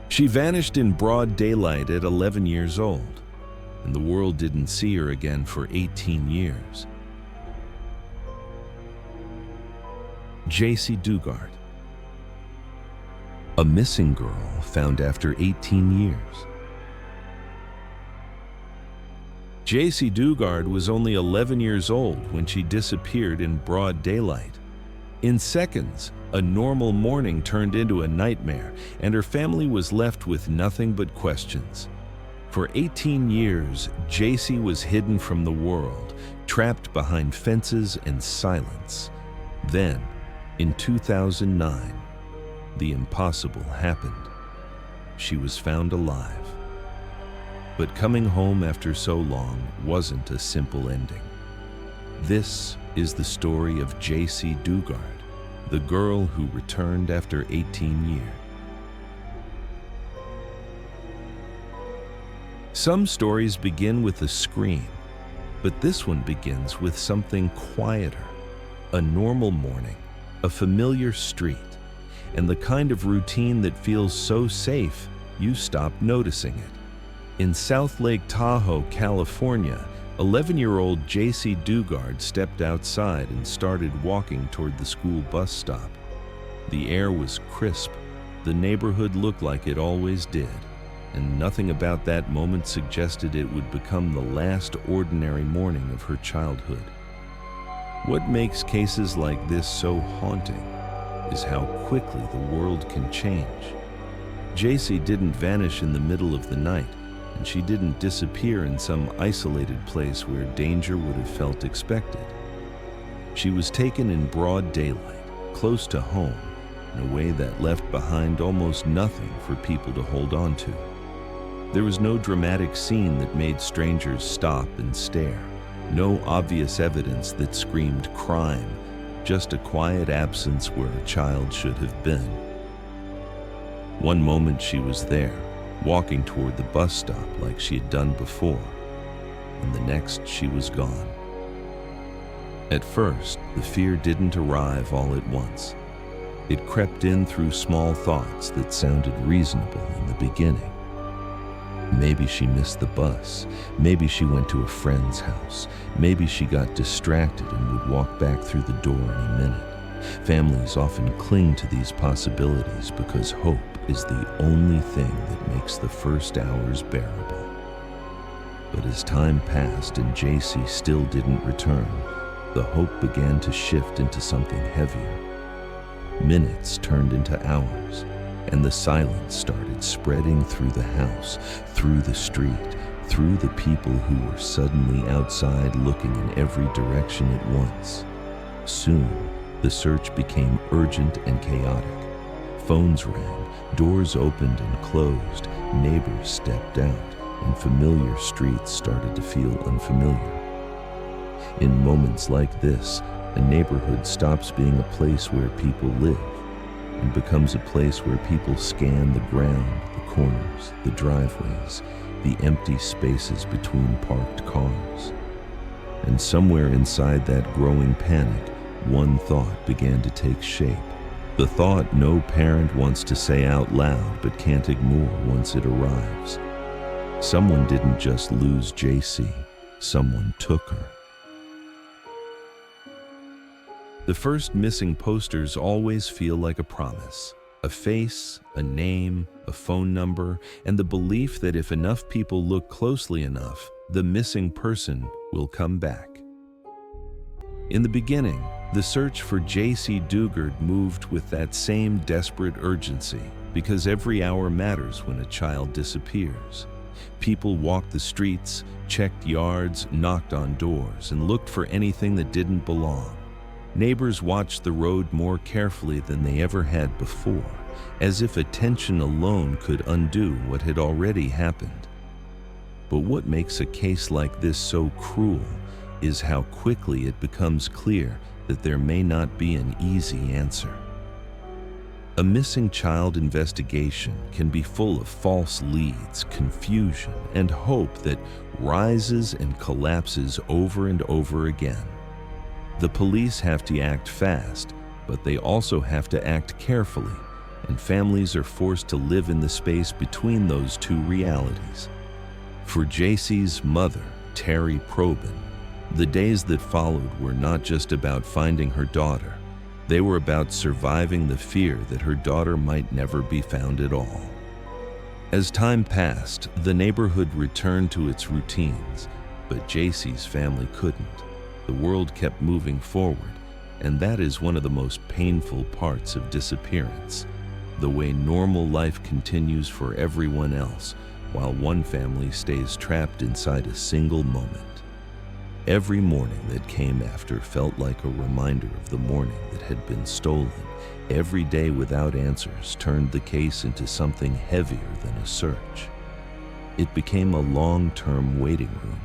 She vanished in broad daylight at 11 years old, and the world didn't see her again for 18 years. Jaycee Dugard, a missing girl found after 18 years. Jaycee Dugard was only 11 years old when she disappeared in broad daylight. In seconds, a normal morning turned into a nightmare, and her family was left with nothing but questions. For 18 years, Jaycee was hidden from the world, trapped behind fences and silence. Then, in 2009, the impossible happened. She was found alive. But coming home after so long wasn't a simple ending. This is the story of Jaycee Dugard, the girl who returned after 18 years. Some stories begin with a scream, but this one begins with something quieter. A normal morning, a familiar street, and the kind of routine that feels so safe you stop noticing it. In South Lake Tahoe, California, 11-year-old Jaycee Dugard stepped outside and started walking toward the school bus stop. The air was crisp, the neighborhood looked like it always did, and nothing about that moment suggested it would become the last ordinary morning of her childhood. What makes cases like this so haunting is how quickly the world can change. Jaycee didn't vanish in the middle of the night, and she didn't disappear in some isolated place where danger would have felt expected. She was taken in broad daylight, close to home, in a way that left behind almost nothing for people to hold on to. There was no dramatic scene that made strangers stop and stare, no obvious evidence that screamed crime, just a quiet absence where a child should have been. One moment she was there, walking toward the bus stop like she had done before, and the next she was gone. At first, the fear didn't arrive all at once. It crept in through small thoughts that sounded reasonable in the beginning. Maybe she missed the bus. Maybe she went to a friend's house. Maybe she got distracted and would walk back through the door any minute. Families often cling to these possibilities because hope is the only thing that makes the first hours bearable. But as time passed and Jaycee still didn't return, the hope began to shift into something heavier. Minutes turned into hours, and the silence started spreading through the house, through the street, through the people who were suddenly outside looking in every direction at once. Soon, the search became urgent and chaotic. Phones rang, doors opened and closed, neighbors stepped out, and familiar streets started to feel unfamiliar. In moments like this, a neighborhood stops being a place where people live and becomes a place where people scan the ground, the corners, the driveways, the empty spaces between parked cars. And somewhere inside that growing panic, one thought began to take shape. The thought no parent wants to say out loud but can't ignore once it arrives. Someone didn't just lose Jaycee, someone took her. The first missing posters always feel like a promise. A face, a name, a phone number, and the belief that if enough people look closely enough, the missing person will come back. In the beginning, the search for Jaycee Dugard moved with that same desperate urgency, because every hour matters when a child disappears. People walked the streets, checked yards, knocked on doors, and looked for anything that didn't belong. Neighbors watched the road more carefully than they ever had before, as if attention alone could undo what had already happened. But what makes a case like this so cruel is how quickly it becomes clear that there may not be an easy answer. A missing child investigation can be full of false leads, confusion, and hope that rises and collapses over and over again. The police have to act fast, but they also have to act carefully, and families are forced to live in the space between those two realities. For Jaycee's mother, Terry Probin, the days that followed were not just about finding her daughter. They were about surviving the fear that her daughter might never be found at all. As time passed, the neighborhood returned to its routines, but Jaycee's family couldn't. The world kept moving forward, and that is one of the most painful parts of disappearance. The way normal life continues for everyone else, while one family stays trapped inside a single moment. Every morning that came after felt like a reminder of the morning that had been stolen. Every day without answers turned the case into something heavier than a search. It became a long-term waiting room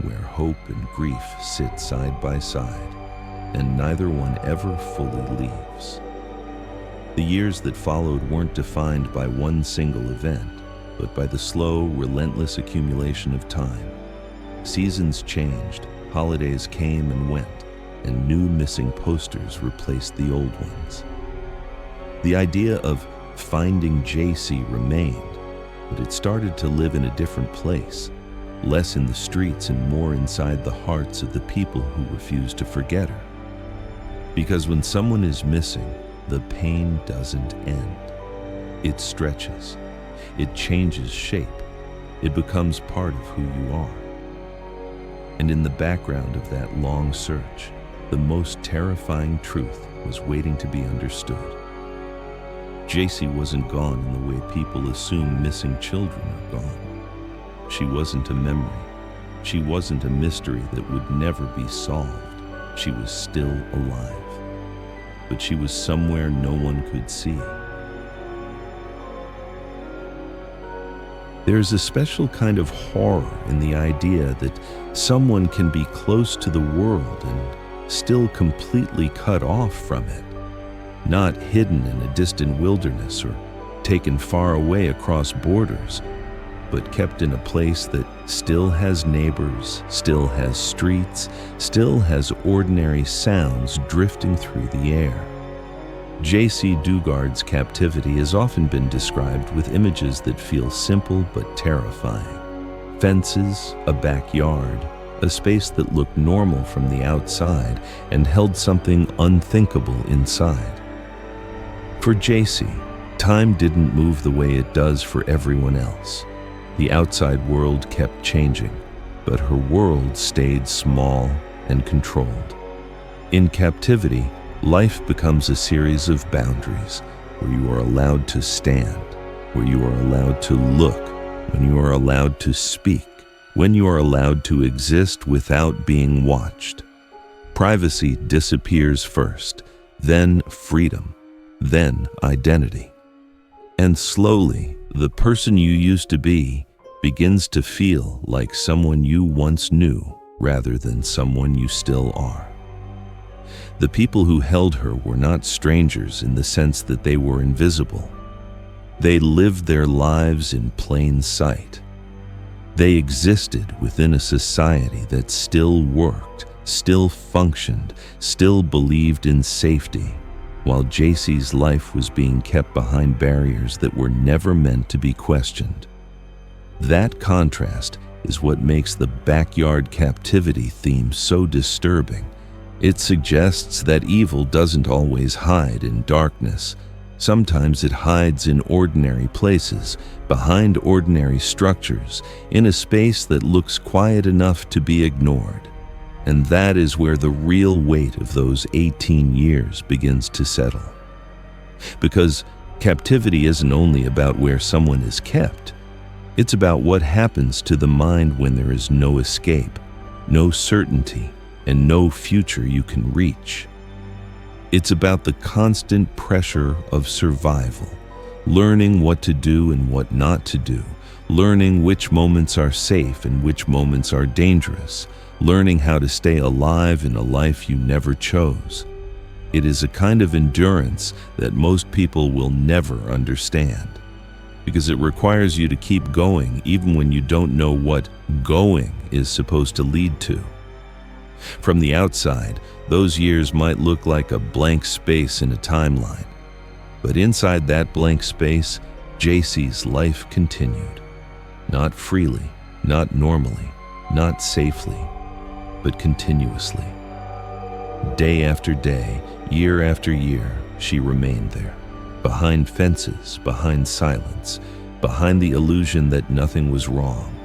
where hope and grief sit side by side, and neither one ever fully leaves. The years that followed weren't defined by one single event, but by the slow, relentless accumulation of time. Seasons changed, holidays came and went, and new missing posters replaced the old ones. The idea of finding Jaycee remained, but it started to live in a different place, less in the streets and more inside the hearts of the people who refused to forget her. Because when someone is missing, the pain doesn't end. It stretches. It changes shape. It becomes part of who you are. And in the background of that long search, the most terrifying truth was waiting to be understood. Jaycee wasn't gone in the way people assume missing children are gone. She wasn't a memory. She wasn't a mystery that would never be solved. She was still alive. But she was somewhere no one could see. There's a special kind of horror in the idea that someone can be close to the world and still completely cut off from it. Not hidden in a distant wilderness or taken far away across borders, but kept in a place that still has neighbors, still has streets, still has ordinary sounds drifting through the air. Jaycee Dugard's captivity has often been described with images that feel simple but terrifying. Fences, a backyard, a space that looked normal from the outside and held something unthinkable inside. For Jaycee, time didn't move the way it does for everyone else. The outside world kept changing, but her world stayed small and controlled. In captivity, life becomes a series of boundaries where you are allowed to stand, where you are allowed to look, when you are allowed to speak, when you are allowed to exist without being watched. Privacy disappears first, then freedom, then identity. And slowly, the person you used to be begins to feel like someone you once knew rather than someone you still are. The people who held her were not strangers in the sense that they were invisible. They lived their lives in plain sight. They existed within a society that still worked, still functioned, still believed in safety, while Jaycee's life was being kept behind barriers that were never meant to be questioned. That contrast is what makes the backyard captivity theme so disturbing. It suggests that evil doesn't always hide in darkness. Sometimes it hides in ordinary places, behind ordinary structures, in a space that looks quiet enough to be ignored. And that is where the real weight of those 18 years begins to settle. Because captivity isn't only about where someone is kept. It's about what happens to the mind when there is no escape, no certainty, and no future you can reach. It's about the constant pressure of survival, learning what to do and what not to do, learning which moments are safe and which moments are dangerous, learning how to stay alive in a life you never chose. It is a kind of endurance that most people will never understand, because it requires you to keep going even when you don't know what going is supposed to lead to. From the outside, those years might look like a blank space in a timeline. But inside that blank space, Jaycee's life continued. Not freely, not normally, not safely, but continuously. Day after day, year after year, she remained there, behind fences, behind silence, behind the illusion that nothing was wrong.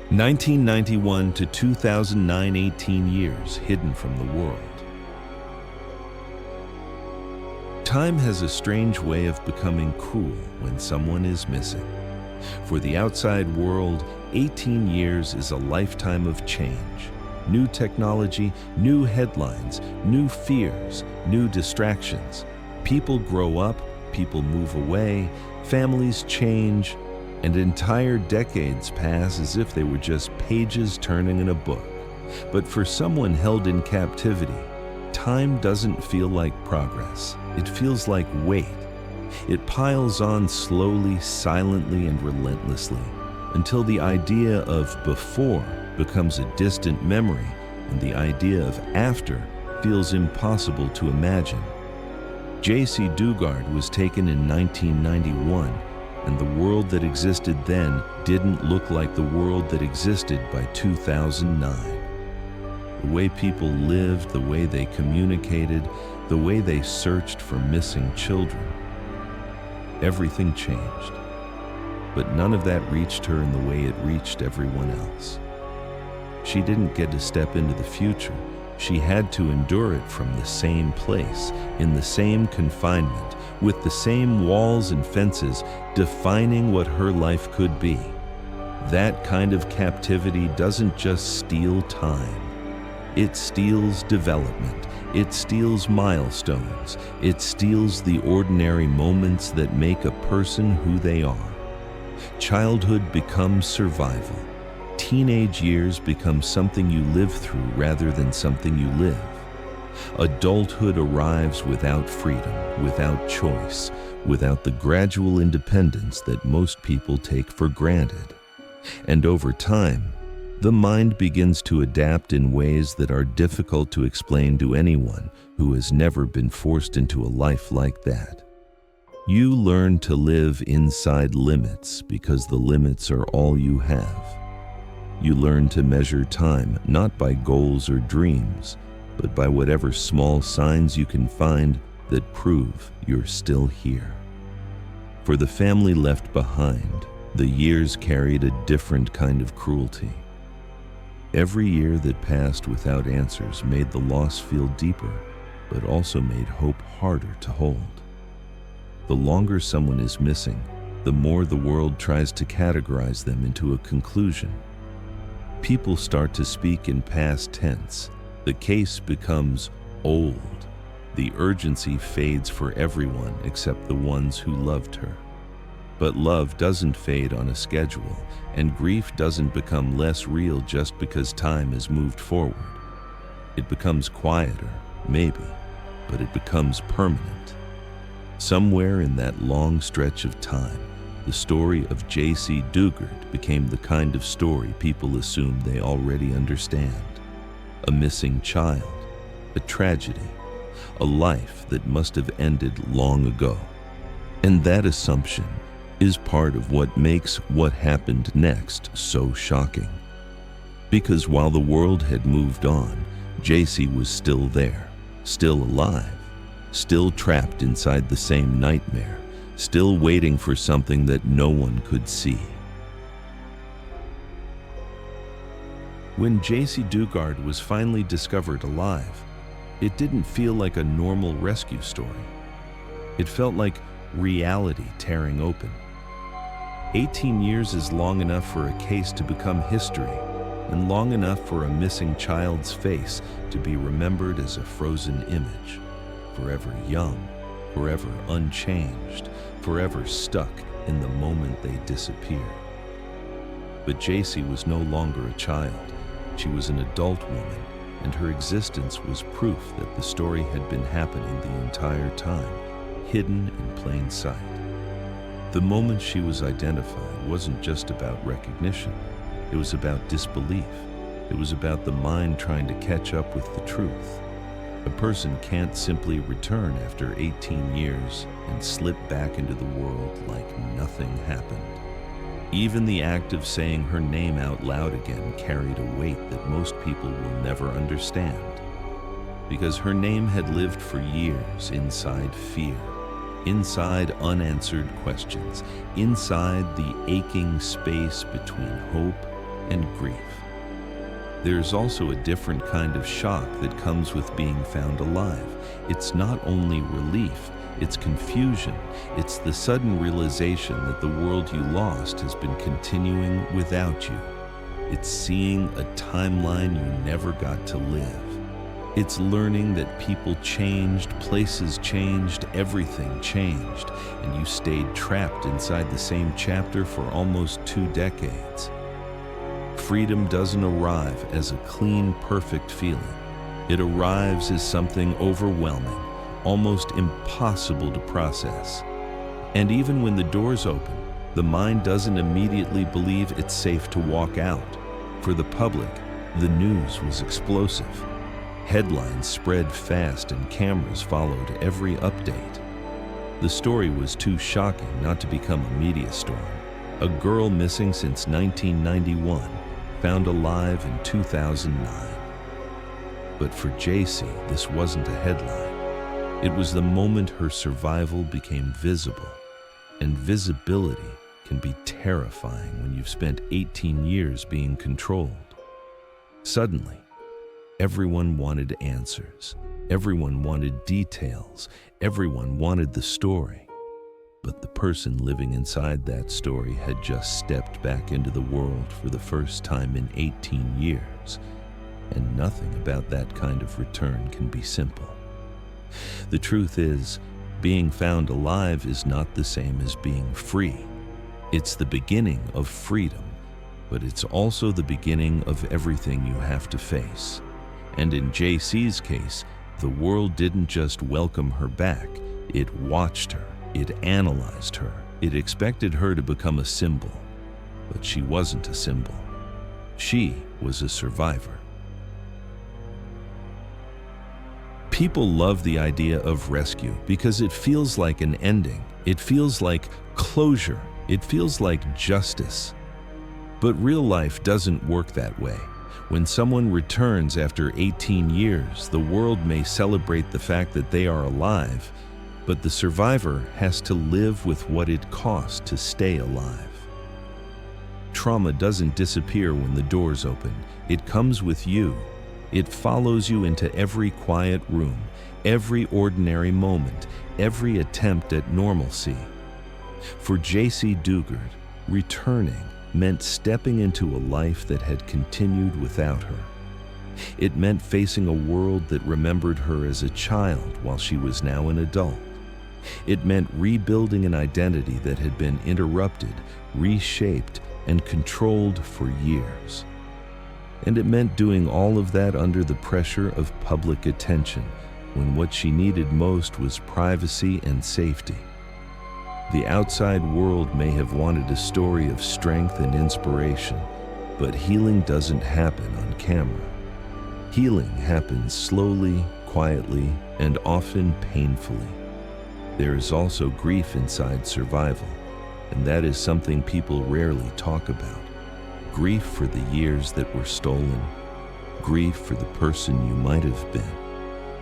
1991 to 2009, 18 years hidden from the world. Time has a strange way of becoming cruel when someone is missing. For the outside world, 18 years is a lifetime of change. New technology, new headlines, new fears, new distractions. People grow up, people move away, families change, and entire decades pass as if they were just pages turning in a book. But for someone held in captivity, time doesn't feel like progress. It feels like weight. It piles on slowly, silently, and relentlessly, until the idea of before becomes a distant memory, and the idea of after feels impossible to imagine. Jaycee Dugard was taken in 1991, and the world that existed then didn't look like the world that existed by 2009. The way people lived, the way they communicated, the way they searched for missing children. Everything changed. But none of that reached her in the way it reached everyone else. She didn't get to step into the future. She had to endure it from the same place, in the same confinement, with the same walls and fences defining what her life could be. That kind of captivity doesn't just steal time. It steals development. It steals milestones. It steals the ordinary moments that make a person who they are. Childhood becomes survival. Teenage years become something you live through rather than something you live. Adulthood arrives without freedom, without choice, without the gradual independence that most people take for granted. And over time, the mind begins to adapt in ways that are difficult to explain to anyone who has never been forced into a life like that. You learn to live inside limits because the limits are all you have. You learn to measure time not by goals or dreams, but by whatever small signs you can find that prove you're still here. For the family left behind, the years carried a different kind of cruelty. Every year that passed without answers made the loss feel deeper, but also made hope harder to hold. The longer someone is missing, the more the world tries to categorize them into a conclusion. People start to speak in past tense. The case becomes old. The urgency fades for everyone except the ones who loved her. But love doesn't fade on a schedule, and grief doesn't become less real just because time has moved forward. It becomes quieter, maybe, but it becomes permanent. Somewhere in that long stretch of time, the story of Jaycee Dugard became the kind of story people assume they already understand. A missing child, a tragedy, a life that must have ended long ago. And that assumption is part of what makes what happened next so shocking. Because while the world had moved on, Jaycee was still there, still alive, still trapped inside the same nightmare, still waiting for something that no one could see. When Jaycee Dugard was finally discovered alive, it didn't feel like a normal rescue story. It felt like reality tearing open. 18 years is long enough for a case to become history, and long enough for a missing child's face to be remembered as a frozen image, forever young, forever unchanged, forever stuck in the moment they disappeared. But Jaycee was no longer a child. She was an adult woman, and her existence was proof that the story had been happening the entire time, hidden in plain sight. The moment she was identified wasn't just about recognition. It was about disbelief. It was about the mind trying to catch up with the truth. A person can't simply return after 18 years and slip back into the world like nothing happened. Even the act of saying her name out loud again carried a weight that most people will never understand, because her name had lived for years inside fear, inside unanswered questions, inside the aching space between hope and grief. There's also a different kind of shock that comes with being found alive. It's not only relief, it's confusion. It's the sudden realization that the world you lost has been continuing without you. It's seeing a timeline you never got to live. It's learning that people changed, places changed, everything changed, and you stayed trapped inside the same chapter for almost 2 decades. Freedom doesn't arrive as a clean, perfect feeling. It arrives as something overwhelming, almost impossible to process. And even when the doors open, the mind doesn't immediately believe it's safe to walk out. For the public, the news was explosive. Headlines spread fast and cameras followed every update. The story was too shocking not to become a media storm. A girl missing since 1991, found alive in 2009. But for Jaycee, this wasn't a headline. It was the moment her survival became visible. And visibility can be terrifying when you've spent 18 years being controlled. Suddenly, everyone wanted answers. Everyone wanted details. Everyone wanted the story. But the person living inside that story had just stepped back into the world for the first time in 18 years. And nothing about that kind of return can be simple. The truth is, being found alive is not the same as being free. It's the beginning of freedom, but it's also the beginning of everything you have to face. And in Jaycee's case, the world didn't just welcome her back, it watched her, it analyzed her, it expected her to become a symbol. But she wasn't a symbol. She was a survivor. People love the idea of rescue because it feels like an ending. It feels like closure. It feels like justice. But real life doesn't work that way. When someone returns after 18 years, the world may celebrate the fact that they are alive, but the survivor has to live with what it costs to stay alive. Trauma doesn't disappear when the doors open. It comes with you. It follows you into every quiet room, every ordinary moment, every attempt at normalcy. For Jaycee Dugard, returning meant stepping into a life that had continued without her. It meant facing a world that remembered her as a child while she was now an adult. It meant rebuilding an identity that had been interrupted, reshaped, and controlled for years. And it meant doing all of that under the pressure of public attention, when what she needed most was privacy and safety. The outside world may have wanted a story of strength and inspiration, but healing doesn't happen on camera. Healing happens slowly, quietly, and often painfully. There is also grief inside survival, and that is something people rarely talk about. Grief for the years that were stolen, grief for the person you might have been,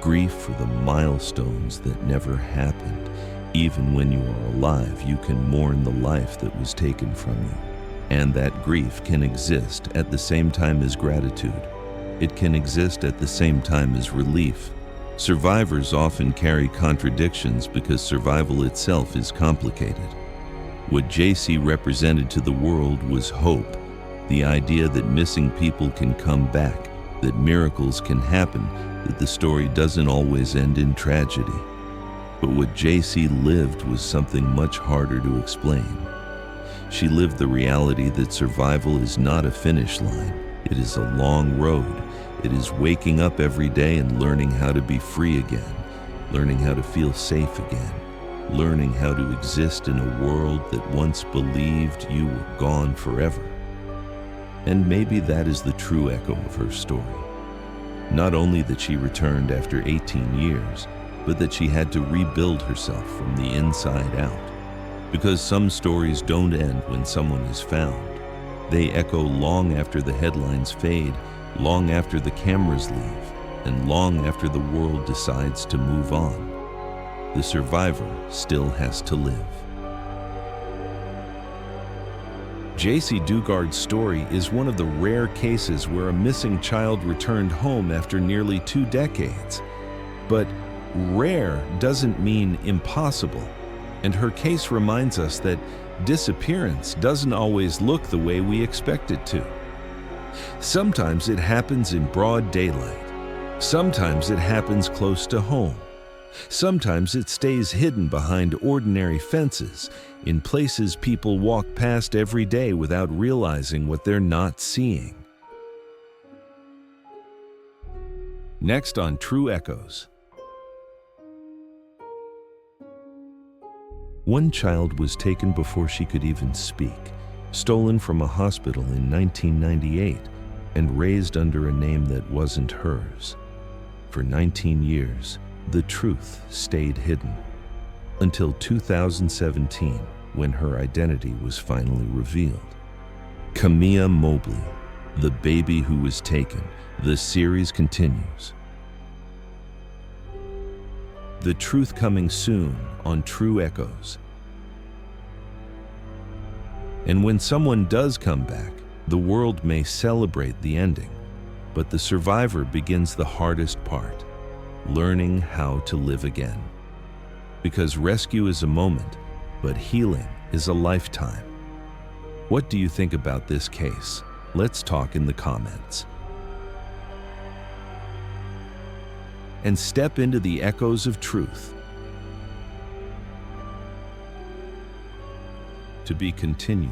grief for the milestones that never happened. Even when you are alive, you can mourn the life that was taken from you. And that grief can exist at the same time as gratitude. It can exist at the same time as relief. Survivors often carry contradictions because survival itself is complicated. What Jaycee represented to the world was hope. The idea that missing people can come back, that miracles can happen, that the story doesn't always end in tragedy. But what Jaycee lived was something much harder to explain. She lived the reality that survival is not a finish line. It is a long road. It is waking up every day and learning how to be free again, learning how to feel safe again, learning how to exist in a world that once believed you were gone forever. And maybe that is the true echo of her story. Not only that she returned after 18 years, but that she had to rebuild herself from the inside out. Because some stories don't end when someone is found. They echo long after the headlines fade, long after the cameras leave, and long after the world decides to move on. The survivor still has to live. Jaycee Dugard's story is one of the rare cases where a missing child returned home after nearly 2 decades. But rare doesn't mean impossible, and her case reminds us that disappearance doesn't always look the way we expect it to. Sometimes it happens in broad daylight. Sometimes it happens close to home. Sometimes it stays hidden behind ordinary fences, in places people walk past every day without realizing what they're not seeing. Next on True Echoes. One child was taken before she could even speak, stolen from a hospital in 1998, and raised under a name that wasn't hers. For 19 years, the truth stayed hidden, until 2017, when her identity was finally revealed. Kamiyah Mobley, the baby who was taken. The series continues. The truth coming soon on True Echoes. And when someone does come back, the world may celebrate the ending, but the survivor begins the hardest part, learning how to live again. Because rescue is a moment, but healing is a lifetime. What do you think about this case? Let's talk in the comments. And step into the echoes of truth. To be continued.